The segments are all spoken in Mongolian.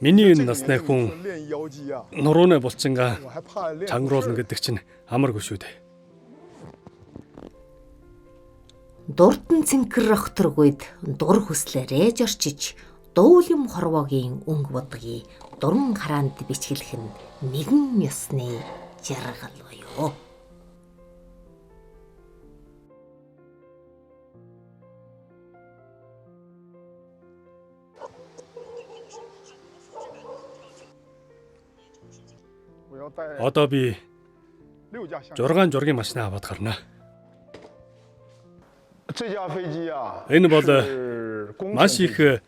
Миний энэ насны хүн нурууны булчингаа чангруулна гэдэг чинь амаргүй шүү дээ. Дурдан цэнхэр рохторгүйд дур хүслээрээ жорчиж дуулим хорвогийн өнгө бодгий дуран хараанд бичгэлэх нь нэгэн ёсны жаргал буюу. Одоо би 6 жургийн машин аваад гарна. Энэ бол маш их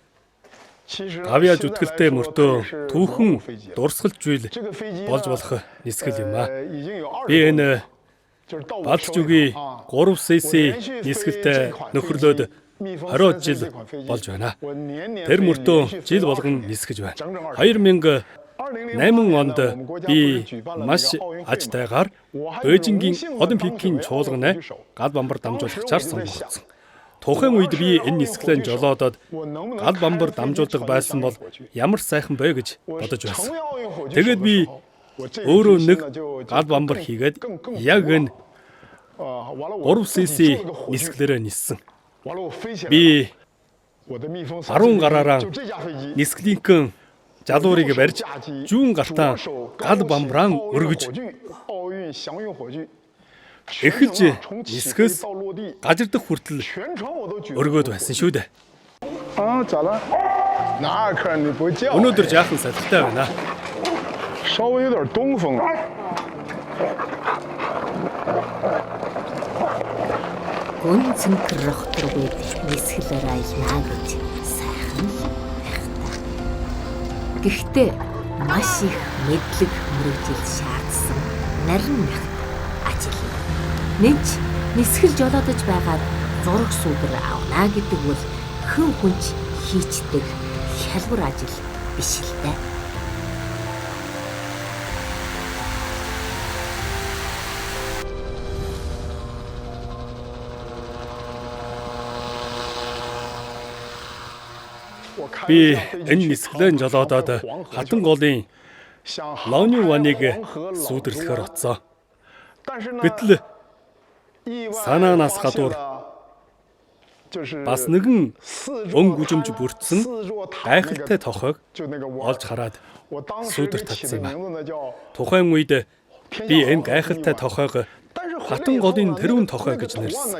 авиа зүтгэлтэй мөртөө түүхэн дурсгалж үйл болж болох нисгэл юм аа. Би энэ Балчугийн 3cc нисгэлтэй нөхөрлөөд 20 жил болж байна. Тэр мөртөө жил болгон нисгэж байна. 2008 онд би маш ажтайгаар Бээжингийн Олимпикийн чуулганы гал бамбар дамжуулагчаар сонгогдсон. Тухайн үед би энэ нисгэлэн жолоодод гал бамбар дамжуулдаг байсан бол ямар сайхан бай гэж бодож байсан. Тэгээд би өөрөө нэг гал бамбар хийгээд яг энэ 3cc нисгэлээрээ ниссэн. Би 10 гараараа нисгэлийнхэн жалуурыг барьж зүүн гартаа гал бамбраан өргөж эхэлж нисгээс гажирдах хүртэл өргөөд байсан шүү дээ. Өнөөдөр жаахан салхитай байна. Гүн цэнхэр рохторгүйд нисгэлээр аялнаа гэж сайхан л байхтаа. Гэхдээ маш их мэдлэг мөрөжил шаардсан нарийн мах ажил. Нэнч нисгэл жолоодож байгаад зураг сүдэр авнаа гэдэг бол хэн хүнч хийчдэг хялбар ажил биш л дээ. Би энэ нисгэлэн жолоодод хатан голын Лони ваныг сүдэрлэхээр оцсон. Гэтэл санаанаас гадуур бас нэгэн өн гүжимж бүрдсэн гайхалтай тохойг олж хараад сүдэр татсан юм. Тухайн үед би энэ гайхалтай тохойг хатан голын тэрүүн тохой гэж нэрлэсэн.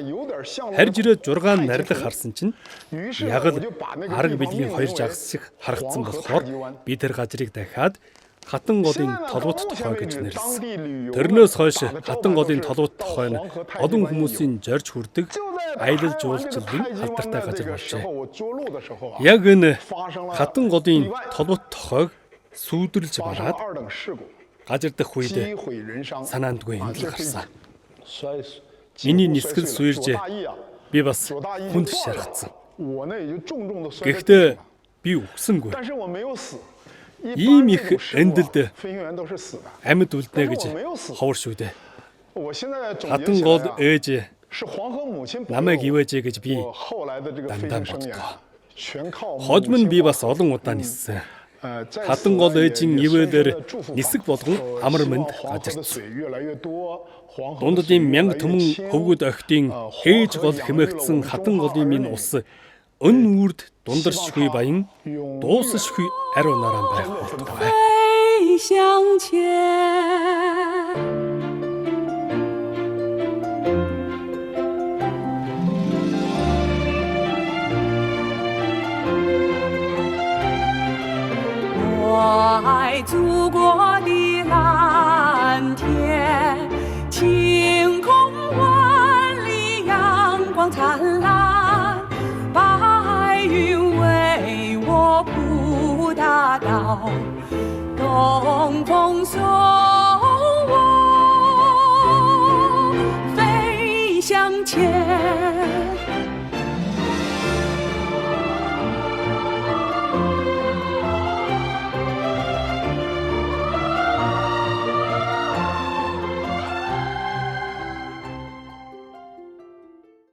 Харж ирээд 6 нарилах харсан чинь яг л арга билгийн 2 жагс шиг харагдсан болохоор би тэр газрыг дахиад хатан голын толгот тохой гэж нэрлэсэн. Тэрнээс хойш хатан голын толгот тохой нь олон хүмүүсийн зорж хүрдэг аялал жуулчлалын алдартай газар болжээ. Яг энэ хатан голын толгот тохойг сүудрлж бараад гажирдах үед санаандгүй хэмжил гарсан. Миний нисгэл суурж би бас хүнд шаргацсан. Гэхдээ би үхсэнгүй. Ийм их эндэлд амьд үлднэ гэж ховор шүү дээ. Хатан гол ээж намайг ивэжээ гэж би дандаа боддоо. Хожим нь би бас олон удаа ниссэн. Хатан гол ээжийн ивэлэр нисэг болгон амар мэнд газарсан. Дунддын 1000 төмөн хөвгөд охидын ээж гол хэмээгдсэн хатан голын минь ус өн үрд дундаршгүй баян дуусшгүй ариу наран байх болтугай. 我爱祖国的蓝天，晴空万里，阳光灿烂，白云为我铺大道，东风送我飞向前。